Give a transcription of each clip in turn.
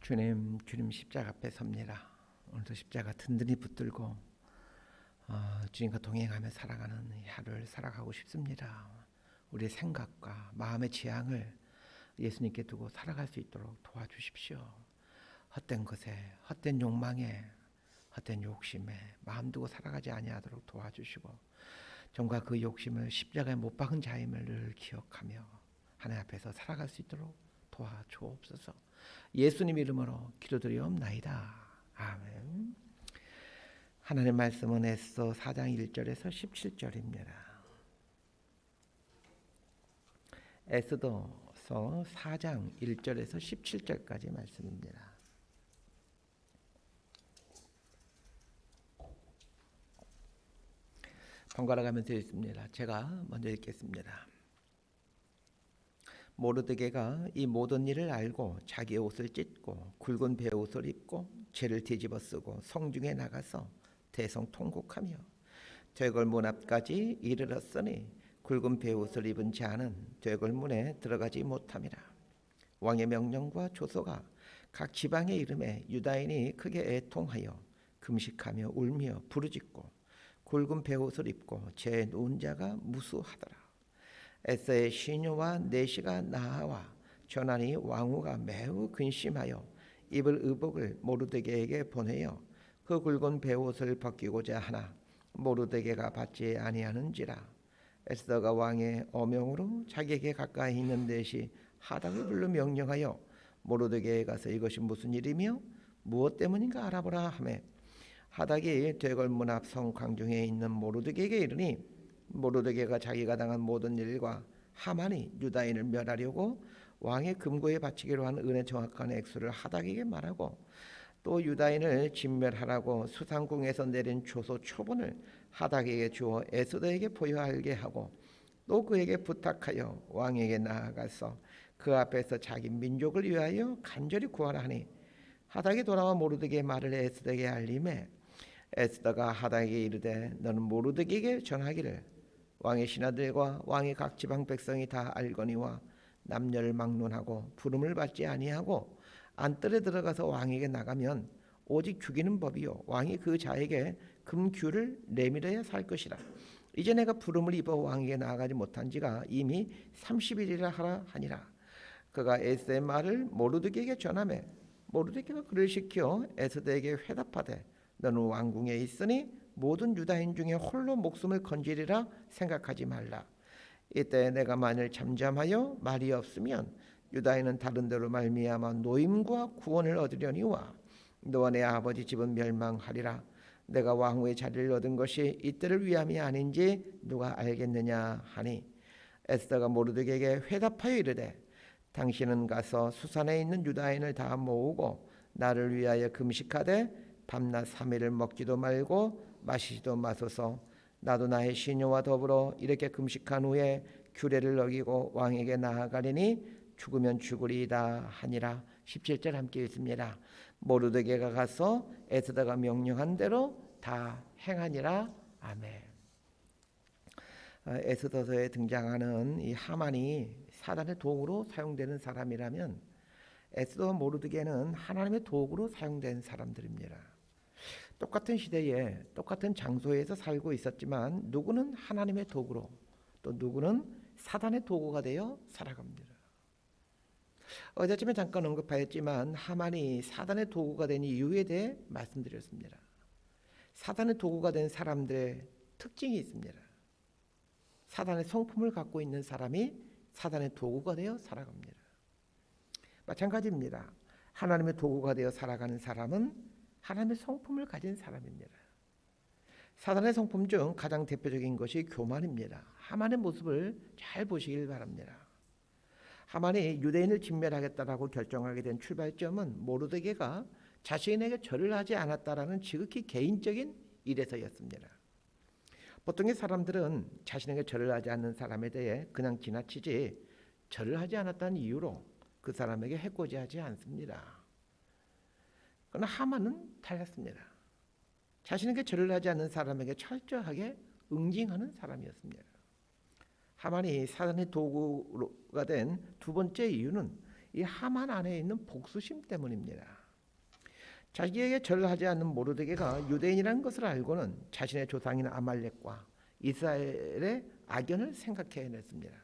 주님 십자가 앞에 섭니다. 오늘도 십자가 든든히 붙들고 주님과 동행하며 살아가는 하루를 살아가고 싶습니다. 우리의 생각과 마음의 지향을 예수님께 두고 살아갈 수 있도록 도와주십시오. 헛된 것에, 헛된 욕망에, 헛된 욕심에 마음 두고 살아가지 아니하도록 도와주시고, 정과 그 욕심을 십자가에 못 박은 자임을 늘 기억하며 하나님 앞에서 살아갈 수 있도록 도와주옵소서. 예수님 이름으로 기도드리옵나이다. 아멘. 하나님 말씀은 에스더 4장 1절에서 17절입니다. 에스더서 4장 1절에서 17절까지 말씀입니다. 번갈아 가면서 읽습니다. 제가 먼저 읽겠습니다. 모르드게가 이 모든 일을 알고 자기의 옷을 찢고 굵은 베옷을 입고 죄를 뒤집어 쓰고 성중에 나가서 대성통곡하며 되걸문 앞까지 이르렀으니 굵은 베옷을 입은 자는 되걸문에 들어가지 못함이라. 왕의 명령과 조서가 각 지방에 이름에 유다인이 크게 애통하여 금식하며 울며 부르짖고 굵은 베옷을 입고 죄 누운 자가 무수하더라. 에스더의 시녀와 내시가 나와 전하니 왕후가 매우 근심하여 입을 의복을 모르드게에게 보내어 그 굵은 베옷을 벗기고자 하나 모르드게가 받지 아니하는지라. 에스더가 왕의 어명으로 자기에게 가까이 있는 내시 하닥을 불러 명령하여 모르드게에 가서 이것이 무슨 일이며 무엇 때문인가 알아보라 하매 하닥이 되걸문 앞 성 광중에 있는 모르드게에게 이르니 모르드게가 자기가 당한 모든 일과 하만이 유다인을 멸하려고 왕의 금고에 바치기로 한 은혜 정확한 액수를 하닥에게 말하고 또 유다인을 진멸하라고 수상궁에서 내린 조서 초본을 하닥에게 주어 에스더에게 보여하게 하고 또 그에게 부탁하여 왕에게 나아가서 그 앞에서 자기 민족을 위하여 간절히 구하라 하니 하닥이 돌아와 모르드게의 말을 에스더에게 알림해 에스더가 하닥에게 이르되 너는 모르드게에게 전하기를 왕의 신하들과 왕의 각 지방 백성이 다 알거니와 남녀를 막론하고 부름을 받지 아니하고 안뜰에 들어가서 왕에게 나가면 오직 죽이는 법이요 왕이 그 자에게 금규를 내밀어야 살 것이라. 이제 내가 부름을 입어 왕에게 나아가지 못한 지가 이미 30일이라 하라 하니라. 그가 에스더의 말을 모르드게에게 전하매 모르드게가 그를 시켜 에스더에게 회답하되 너는 왕궁에 있으니 모든 유다인 중에 홀로 목숨을 건지리라 생각하지 말라. 이때 내가 만일 잠잠하여 말이 없으면 유다인은 다른 데로 말미암아 노임과 구원을 얻으려니와 너와 내 아버지 집은 멸망하리라. 내가 왕후의 자리를 얻은 것이 이때를 위함이 아닌지 누가 알겠느냐 하니 에스더가 모르드게에게 회답하여 이르되 당신은 가서 수산에 있는 유다인을 다 모으고 나를 위하여 금식하되 밤낮 3일을 먹지도 말고 마시지도 마소서. 나도 나의 시녀와 더불어 이렇게 금식한 후에 규례를 어기고 왕에게 나아가리니 죽으면 죽으리이다 하니라. 17절 함께 읽습니다. 모르드게가 가서 에스더가 명령한 대로 다 행하니라. 아멘. 에스더서에 등장하는 이 하만이 사단의 도구로 사용되는 사람이라면 에스더와 모르드게는 하나님의 도구로 사용된 사람들입니다. 똑같은 시대에 똑같은 장소에서 살고 있었지만 누구는 하나님의 도구로 또 누구는 사단의 도구가 되어 살아갑니다. 어제 아침에 잠깐 언급하였지만 하만이 사단의 도구가 된 이유에 대해 말씀드렸습니다. 사단의 도구가 된 사람들의 특징이 있습니다. 사단의 성품을 갖고 있는 사람이 사단의 도구가 되어 살아갑니다. 마찬가지입니다. 하나님의 도구가 되어 살아가는 사람은 하나님의 성품을 가진 사람입니다. 사단의 성품 중 가장 대표적인 것이 교만입니다. 하만의 모습을 잘 보시길 바랍니다. 하만이 유대인을 진멸하겠다라고 결정하게 된 출발점은 모르드게가 자신에게 절을 하지 않았다라는 지극히 개인적인 일에서였습니다. 보통의 사람들은 자신에게 절을 하지 않는 사람에 대해 그냥 지나치지 절을 하지 않았다는 이유로 그 사람에게 해코지하지 않습니다. 그러나 하만은 달랐습니다. 자신에게 절을 하지 않는 사람에게 철저하게 응징하는 사람이었습니다. 하만이 사단의 도구가 된 두 번째 이유는 이 하만 안에 있는 복수심 때문입니다. 자기에게 절을 하지 않는 모르드게가 유대인이라는 것을 알고는 자신의 조상인 아말렉과 이스라엘의 악연을 생각해냈습니다.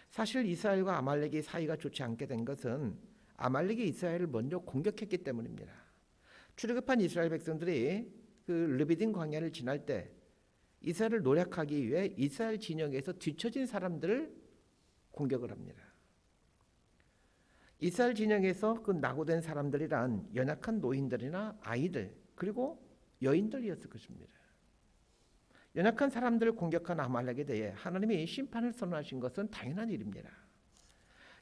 사실 이스라엘과 아말렉의 사이가 좋지 않게 된 것은 아말렉이 이스라엘을 먼저 공격했기 때문입니다. 출애굽한 이스라엘 백성들이 그 르비딘 광야를 지날 때 이스라엘을 노략하기 위해 이스라엘 진영에서 뒤처진 사람들을 공격을 합니다. 이스라엘 진영에서 그 낙오된 사람들이란 연약한 노인들이나 아이들 그리고 여인들이었을 것입니다. 연약한 사람들을 공격한 아말렉에 대해 하나님이 심판을 선언하신 것은 당연한 일입니다.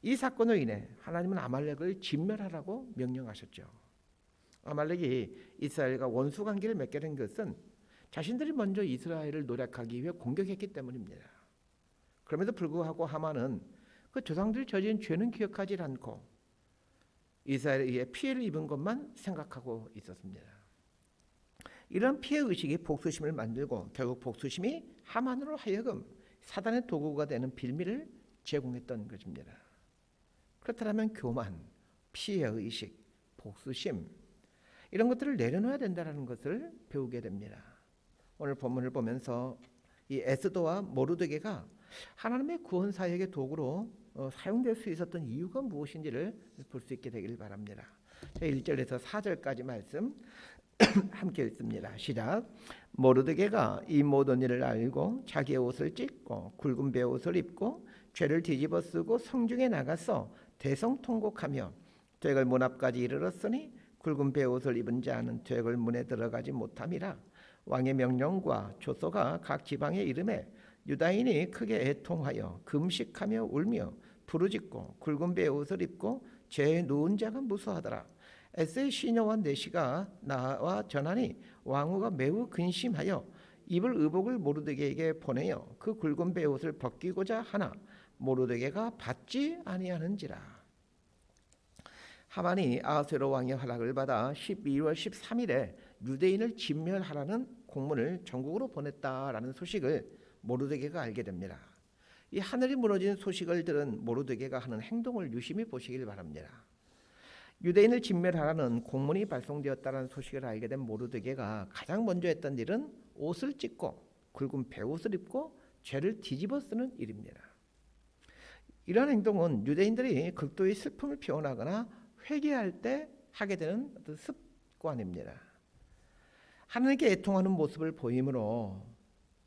이 사건으로 인해 하나님은 아말렉을 진멸하라고 명령하셨죠. 아말렉이 이스라엘과 원수 관계를 맺게 된 것은 자신들이 먼저 이스라엘을 노략하기 위해 공격했기 때문입니다. 그럼에도 불구하고 하만은 그 조상들이 저지른 죄는 기억하지 않고 이스라엘에 의해 피해를 입은 것만 생각하고 있었습니다. 이런 피해 의식이 복수심을 만들고 결국 복수심이 하만으로 하여금 사단의 도구가 되는 빌미를 제공했던 것입니다. 그렇다면 교만, 피해 의식, 복수심 이런 것들을 내려놓아야 된다는 것을 배우게 됩니다. 오늘 본문을 보면서 이 에스더와 모르드게가 하나님의 구원 사역의 도구로 사용될 수 있었던 이유가 무엇인지를 볼 수 있게 되길 바랍니다. 1절에서 4절까지 말씀 함께 읽습니다. 시작. 모르드게가 이 모든 일을 알고 자기의 옷을 찢고 굵은 베옷을 입고 죄를 뒤집어 쓰고 성중에 나가서 대성통곡하며 되걸 문 앞까지 이르렀으니 굵은 베옷을 입은 자는 되걸 문에 들어가지 못함이라. 왕의 명령과 조서가 각 지방에 이르매 유다인이 크게 애통하여 금식하며 울며 부르짖고 굵은 베옷을 입고 죄에 누운 자가 무수하더라. 에스의 시녀와 내시가 나와 전하니 왕후가 매우 근심하여 입을 의복을 모르드게에게 보내어 그 굵은 베옷을 벗기고자 하나 모르드게가 받지 아니하는지라. 하만이 아하스웨로 왕의 허락을 받아 12월 13일에 유대인을 진멸하라는 공문을 전국으로 보냈다라는 소식을 모르드게가 알게 됩니다. 이 하늘이 무너진 소식을 들은 모르드게가 하는 행동을 유심히 보시길 바랍니다. 유대인을 진멸하라는 공문이 발송되었다는 소식을 알게 된 모르드게가 가장 먼저 했던 일은 옷을 찢고 굵은 베옷을 입고 죄를 뒤집어 쓰는 일입니다. 이러한 행동은 유대인들이 극도의 슬픔을 표현하거나 회개할 때 하게 되는 어떤 습관입니다. 하나님께 애통하는 모습을 보임으로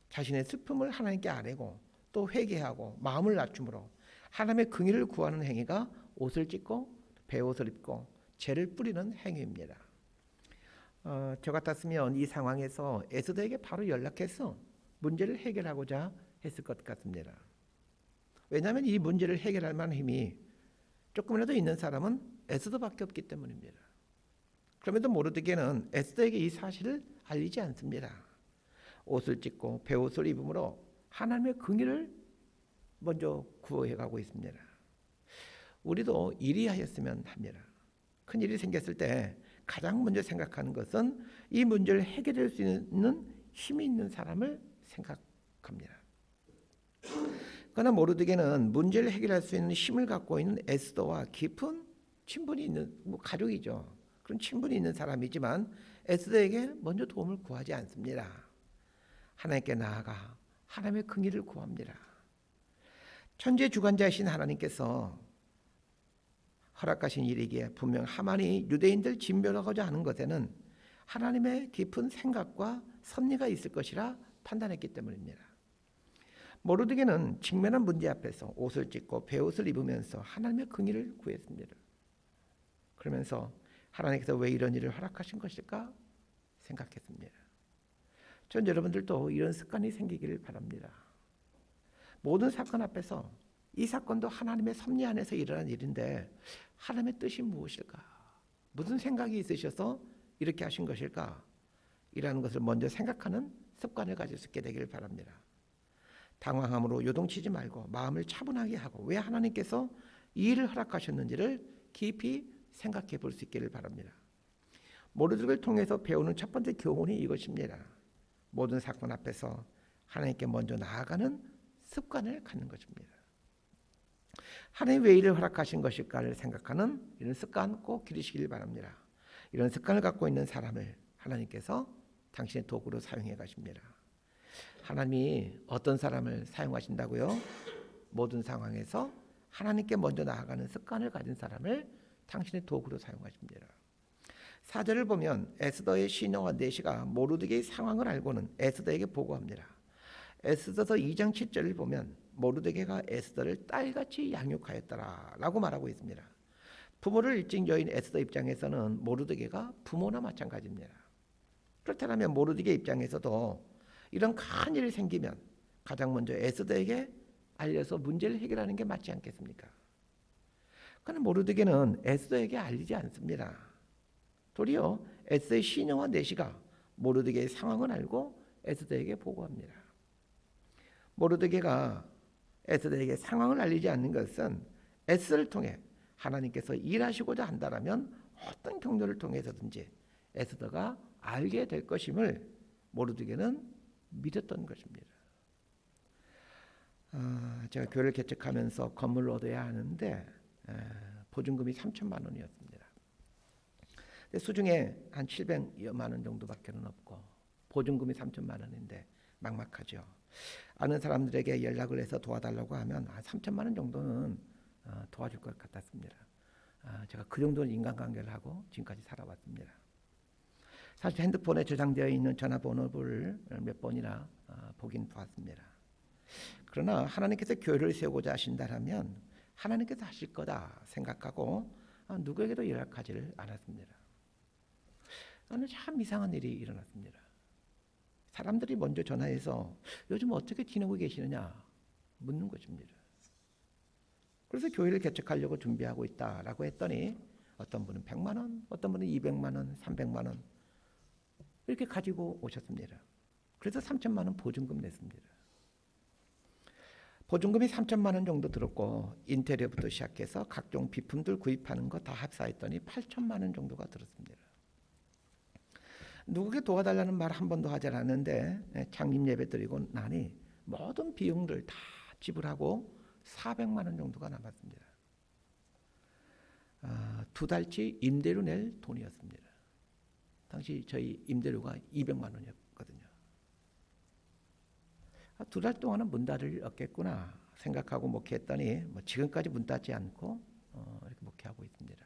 자신의 슬픔을 하나님께 아뢰고 또 회개하고 마음을 낮춤으로 하나님의 긍휼을 구하는 행위가 옷을 찢고 베옷을 입고 죄를 뿌리는 행위입니다. 저 같았으면 이 상황에서 에스더에게 바로 연락해서 문제를 해결하고자 했을 것 같습니다. 왜냐하면 이 문제를 해결할 만한 힘이 조금이라도 있는 사람은 에스더밖에 없기 때문입니다. 그럼에도 모르드게는 에스더에게 이 사실을 알리지 않습니다. 옷을 찢고 베옷을 입음으로 하나님의 긍휼을 먼저 구해가고 있습니다. 우리도 일이 하였으면 합니다. 큰 일이 생겼을 때 가장 먼저 생각하는 것은 이 문제를 해결할 수 있는 힘이 있는 사람을 생각합니다. 그러나 모르드게는 문제를 해결할 수 있는 힘을 갖고 있는 에스더와 깊은 친분이 있는 가족이죠. 그런 친분이 있는 사람이지만 에스더에게 먼저 도움을 구하지 않습니다. 하나님께 나아가 하나님의 긍휼을 구합니다. 천지의 주관자이신 하나님께서 허락하신 일이기에 분명 하만이 유대인들 진멸하고자 하는 것에는 하나님의 깊은 생각과 섭리가 있을 것이라 판단했기 때문입니다. 모르드게는 직면한 문제 앞에서 옷을 찢고 베옷을 입으면서 하나님의 긍휼을 구했습니다. 그러면서 하나님께서 왜 이런 일을 허락하신 것일까 생각했습니다. 전 여러분들도 이런 습관이 생기기를 바랍니다. 모든 사건 앞에서 이 사건도 하나님의 섭리 안에서 일어난 일인데 하나님의 뜻이 무엇일까? 무슨 생각이 있으셔서 이렇게 하신 것일까? 이라는 것을 먼저 생각하는 습관을 가질 수 있게 되기를 바랍니다. 당황함으로 요동치지 말고 마음을 차분하게 하고 왜 하나님께서 이 일을 허락하셨는지를 깊이 생각해 볼 수 있기를 바랍니다. 모르드게를 통해서 배우는 첫 번째 교훈이 이것입니다. 모든 사건 앞에서 하나님께 먼저 나아가는 습관을 갖는 것입니다. 하나님 왜 이를 허락하신 것일까를 생각하는 이런 습관 꼭 기르시길 바랍니다. 이런 습관을 갖고 있는 사람을 하나님께서 당신의 도구로 사용해 가십니다. 하나님이 어떤 사람을 사용하신다고요? 모든 상황에서 하나님께 먼저 나아가는 습관을 가진 사람을 당신의 도구로 사용하십니다. 4절을 보면 에스더의 시녀와 내시가 모르드게의 상황을 알고는 에스더에게 보고합니다. 에스더서 2장 7절을 보면 모르드게가 에스더를 딸같이 양육하였더라라고 말하고 있습니다. 부모를 일찍 여인 에스더 입장에서는 모르드게가 부모나 마찬가지입니다. 그렇다면 모르드게 입장에서도 이런 큰 일이 생기면 가장 먼저 에스더에게 알려서 문제를 해결하는 게 맞지 않겠습니까? 그러나 모르드게는 에스더에게 알리지 않습니다. 도리어 에스더의 시녀와 내시가 모르드게의 상황을 알고 에스더에게 보고합니다. 모르드게가 에스더에게 상황을 알리지 않는 것은 에스더를 통해 하나님께서 일하시고자 한다면 어떤 경로를 통해서든지 에스더가 알게 될 것임을 모르드게는 믿었던 것입니다. 제가 교회를 개척하면서 건물을 얻어야 하는데 보증금이 3천만 원이었습니다. 수중에 한 700만 원 정도밖에는 없고 보증금이 3천만 원인데 막막하죠. 아는 사람들에게 연락을 해서 도와달라고 하면 3천만 원 정도는 도와줄 것 같았습니다. 제가 그 정도는 인간관계를 하고 지금까지 살아왔습니다. 사실 핸드폰에 저장되어 있는 전화번호를 몇 번이나 보긴 보았습니다. 그러나 하나님께서 교회를 세우고자 하신다면 하나님께서 하실 거다 생각하고 누구에게도 연락하지를 않았습니다. 저는 참 이상한 일이 일어났습니다. 사람들이 먼저 전화해서 요즘 어떻게 지내고 계시느냐 묻는 것입니다. 그래서 교회를 개척하려고 준비하고 있다라고 했더니 어떤 분은 100만 원, 어떤 분은 200만 원, 300만 원 이렇게 가지고 오셨습니다. 그래서 3천만 원 보증금 냈습니다. 보증금이 3천만 원 정도 들었고 인테리어부터 시작해서 각종 비품들 구입하는 거 다 합사했더니 8천만 원 정도가 들었습니다. 누구에게 도와달라는 말 한 번도 하지 않았는데 창립 예배 드리고 나니 모든 비용들 다 지불하고 400만 원 정도가 남았습니다. 2달치 임대료 낼 돈이었습니다. 당시 저희 임대료가 200만 원이었거든요. 2달 동안은 문 닫을 일 없겠구나 생각하고 목회했더니 지금까지 문 닫지 않고 이렇게 목회하고 있습니다.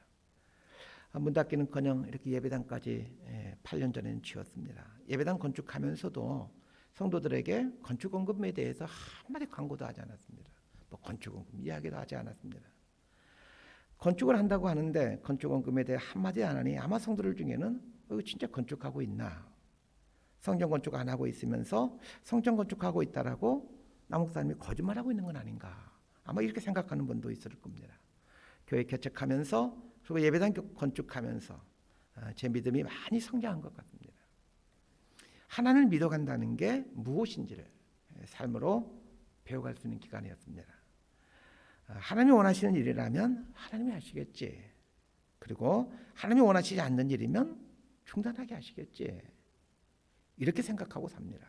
문 닫기는커녕 이렇게 예배당까지 8년 전에는 지었습니다. 예배당 건축하면서도 성도들에게 건축원금에 대해서 한마디 광고도 하지 않았습니다. 건축원금 이야기도 하지 않았습니다. 건축을 한다고 하는데 건축원금에 대해 한마디 안 하니 아마 성도들 중에는 이거 진짜 건축하고 있나? 성전 건축 안 하고 있으면서 성전 건축하고 있다라고 남욱 사람이 거짓말하고 있는 건 아닌가? 아마 이렇게 생각하는 분도 있을 겁니다. 교회 개척하면서 그리고 예배당 건축하면서 제 믿음이 많이 성장한 것 같습니다. 하나님을 믿어간다는 게 무엇인지를 삶으로 배워갈 수 있는 기간이었습니다. 하나님이 원하시는 일이라면 하나님이 하시겠지. 그리고 하나님이 원하시지 않는 일이면 중단하게 하시겠지. 이렇게 생각하고 삽니다.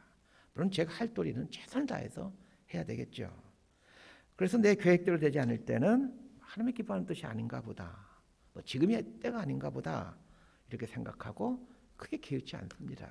물론 제가 할 도리는 최선을 다해서 해야 되겠죠. 그래서 내 계획대로 되지 않을 때는 하나님이 기뻐하는 뜻이 아닌가 보다. 지금이 때가 아닌가 보다. 이렇게 생각하고 크게 개의치 않습니다.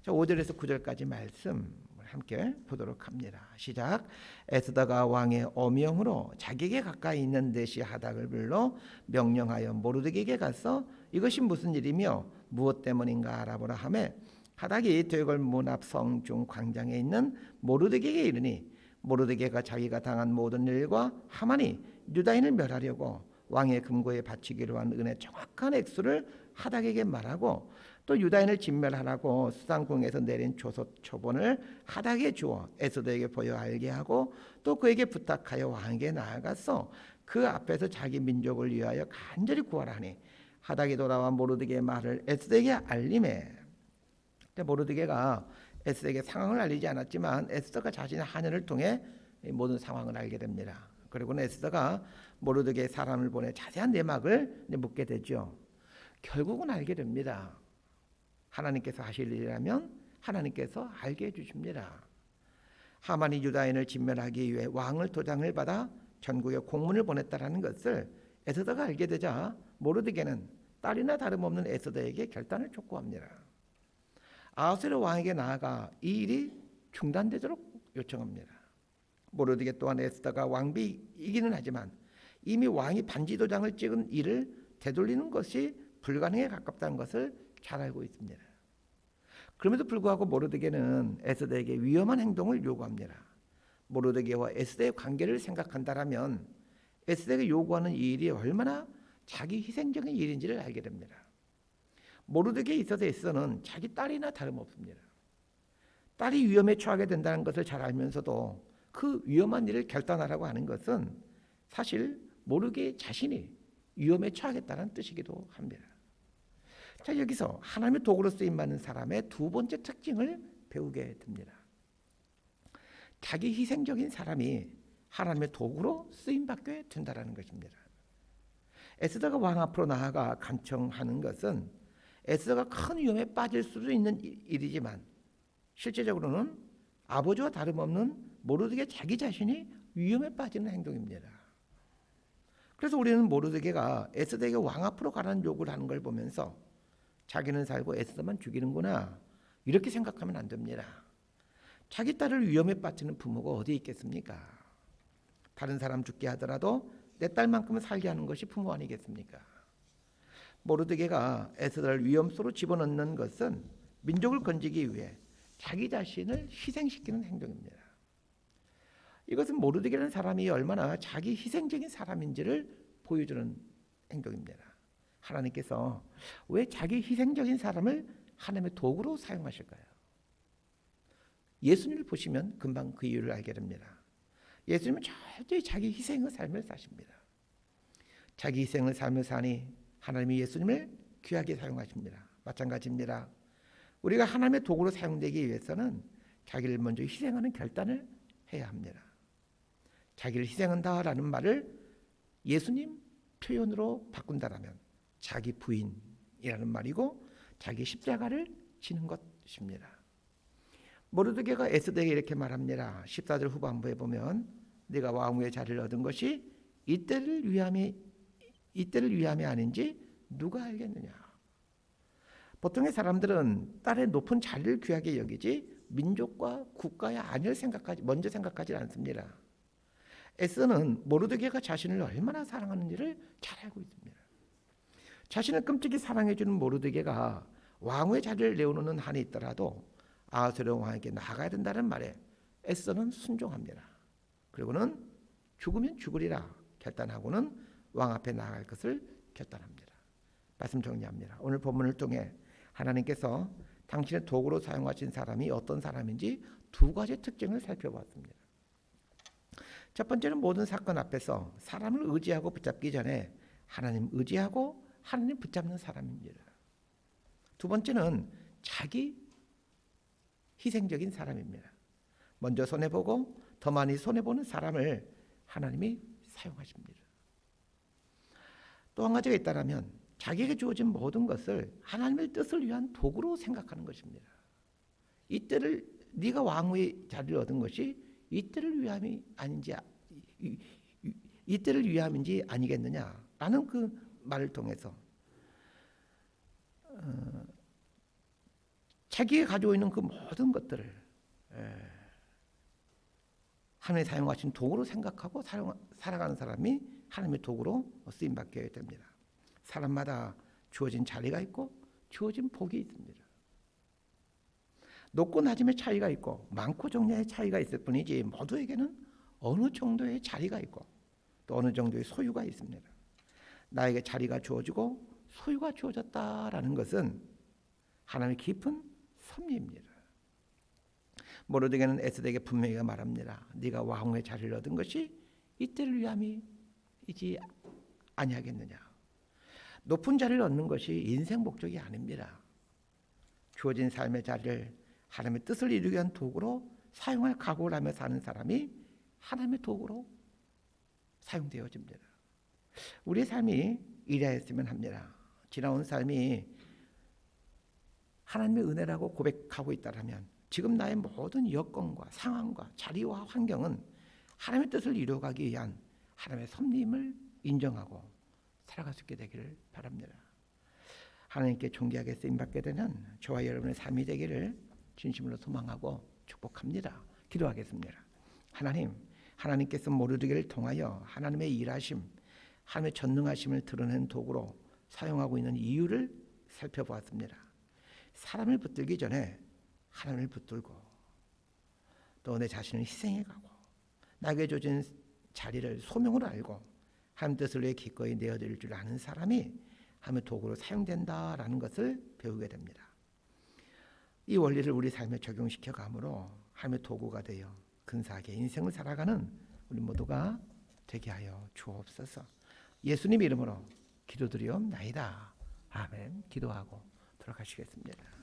자, 5절에서 9절까지 말씀 함께 보도록 합니다. 시작. 에스더가 왕의 어명으로 자기에게 가까이 있는 내시 하닥을 불러 명령하여 모르드게에게 가서 이것이 무슨 일이며 무엇 때문인가 알아보라 하매 하닥이 되골 문 앞 성중 광장에 있는 모르드게에게 이르니 모르드게가 자기가 당한 모든 일과 하만이 유다인을 멸하려고 왕의 금고에 바치기로 한 은의 정확한 액수를 하닥에게 말하고 또 유다인을 진멸하라고 수상궁에서 내린 초본을 하닥에 주어 에스더에게 보여 알게 하고 또 그에게 부탁하여 왕에게 나아가서 그 앞에서 자기 민족을 위하여 간절히 구하라 하니 하닥이 돌아와 모르드게의 말을 에스더에게 알림해. 모르드게가 에스더에게 상황을 알리지 않았지만 에스더가 자신의 하늘을 통해 모든 상황을 알게 됩니다. 그리고는 에스더가 모르드게의 사람을 보내 자세한 내막을 묻게 되죠. 결국은 알게 됩니다. 하나님께서 하실 일이라면 하나님께서 알게 해주십니다. 하만이 유다인을 진멸하기 위해 왕을 도장을 받아 전국에 공문을 보냈다라는 것을 에스더가 알게 되자 모르드게는 딸이나 다름없는 에스더에게 결단을 촉구합니다. 아하수에로 왕에게 나아가 이 일이 중단되도록 요청합니다. 모르드게 또한 에스더가 왕비이기는 하지만 이미 왕이 반지 도장을 찍은 일을 되돌리는 것이 불가능에 가깝다는 것을 잘 알고 있습니다. 그럼에도 불구하고 모르드게는 에스더에게 위험한 행동을 요구합니다. 모르드게와 에스더의 관계를 생각한다라면 에스더에게 요구하는 이 일이 얼마나 자기 희생적인 일인지를 알게 됩니다. 모르드게에 있어서 에스더는 자기 딸이나 다름없습니다. 딸이 위험에 처하게 된다는 것을 잘 알면서도 그 위험한 일을 결단하라고 하는 것은 사실 모르드게 자신이 위험에 처하겠다는 뜻이기도 합니다. 자, 여기서 하나님의 도구로 쓰임받는 사람의 두 번째 특징을 배우게 됩니다. 자기 희생적인 사람이 하나님의 도구로 쓰임받게 된다는 것입니다. 에스더가 왕 앞으로 나아가 간청하는 것은 에스더가 큰 위험에 빠질 수도 있는 일이지만 실제적으로는 아버지와 다름없는 모르드게 자기 자신이 위험에 빠지는 행동입니다. 그래서 우리는 모르드게가 에스더에게 왕 앞으로 가라는 요구를 하는 걸 보면서 자기는 살고 에스더만 죽이는구나 이렇게 생각하면 안 됩니다. 자기 딸을 위험에 빠뜨리는 부모가 어디 있겠습니까? 다른 사람 죽게 하더라도 내 딸만큼은 살게 하는 것이 부모 아니겠습니까? 모르드게가 에스더를 위험 속으로 집어넣는 것은 민족을 건지기 위해 자기 자신을 희생시키는 행동입니다. 이것은 모르드게라는 사람이 얼마나 자기 희생적인 사람인지를 보여주는 행동입니다. 하나님께서 왜 자기 희생적인 사람을 하나님의 도구로 사용하실까요? 예수님을 보시면 금방 그 이유를 알게 됩니다. 예수님은 철저히 자기 희생의 삶을 사십니다. 자기 희생의 삶을 사니 하나님이 예수님을 귀하게 사용하십니다. 마찬가지입니다. 우리가 하나님의 도구로 사용되기 위해서는 자기를 먼저 희생하는 결단을 해야 합니다. 자기를 희생한다라는 말을 예수님 표현으로 바꾼다라면 자기 부인이라는 말이고 자기 십자가를 지는 것입니다. 모르드게가 에스더에게 이렇게 말합니다. 14절 후반부에 보면 네가 왕후의 자리를 얻은 것이 이때를 위함이 아닌지 누가 알겠느냐. 보통의 사람들은 딸의 높은 자리를 귀하게 여기지 민족과 국가의 안위를 먼저 생각하지 않습니다. 에스더는 모르드게가 자신을 얼마나 사랑하는지를 잘 알고 있습니다. 자신을 끔찍이 사랑해주는 모르드게가 왕후의 자리를 내어놓는 한이 있더라도 아하수에로 왕에게 나아가야 된다는 말에 에스더는 순종합니다. 그리고는 죽으면 죽으리라 결단하고는 왕 앞에 나아갈 것을 결단합니다. 말씀 정리합니다. 오늘 본문을 통해 하나님께서 당신의 도구로 사용하신 사람이 어떤 사람인지 두 가지 특징을 살펴봤습니다. 첫 번째는 모든 사건 앞에서 사람을 의지하고 붙잡기 전에 하나님 의지하고 하나님 붙잡는 사람입니다. 두 번째는 자기 희생적인 사람입니다. 먼저 손해보고 더 많이 손해보는 사람을 하나님이 사용하십니다. 또 한 가지가 있다면 자기에게 주어진 모든 것을 하나님의 뜻을 위한 도구로 생각하는 것입니다. 이때를 네가 왕후의 자리를 얻은 것이 이때를 위함인지 아니겠느냐라는 그 말을 통해서 자기가 가지고 있는 그 모든 것들을 하나님이 사용하신 도구로 생각하고 살아가는 사람이 하나님의 도구로 쓰임받게 됩니다. 사람마다 주어진 자리가 있고 주어진 복이 있습니다. 높고 낮음의 차이가 있고 많고 적냐의 차이가 있을 뿐이지 모두에게는 어느 정도의 자리가 있고 또 어느 정도의 소유가 있습니다. 나에게 자리가 주어지고 소유가 주어졌다라는 것은 하나님의 깊은 섭리입니다. 모르드게는 에스더에게 분명히 말합니다. 네가 왕후의 자리를 얻은 것이 이때를 위함이지 아니하겠느냐. 높은 자리를 얻는 것이 인생 목적이 아닙니다. 주어진 삶의 자리를 하나님의 뜻을 이루기 위한 도구로 사용할 각오를 하며 사는 사람이 하나님의 도구로 사용되어집니다. 우리의 삶이 이러했으면 합니다. 지나온 삶이 하나님의 은혜라고 고백하고 있다면 지금 나의 모든 여건과 상황과 자리와 환경은 하나님의 뜻을 이루어가기 위한 하나님의 섭리임을 인정하고 살아갈 수 있게 되기를 바랍니다. 하나님께 존귀하게 쓰임받게 되는 저와 여러분의 삶이 되기를 진심으로 소망하고 축복합니다. 기도하겠습니다. 하나님께서 모르기를 통하여 하나님의 일하심, 하나님의 전능하심을 드러내는 도구로 사용하고 있는 이유를 살펴보았습니다. 사람을 붙들기 전에 하나님을 붙들고 또 내 자신을 희생해가고 나에게 주어진 자리를 소명으로 알고 하나님 뜻을 위해 기꺼이 내어드릴 줄 아는 사람이 하나님의 도구로 사용된다라는 것을 배우게 됩니다. 이 원리를 우리 삶에 적용시켜 감으로 하나님의 도구가 되어 근사하게 인생을 살아가는 우리 모두가 되게 하여 주옵소서. 예수님 이름으로 기도드리옵나이다. 아멘. 기도하고 돌아가시겠습니다.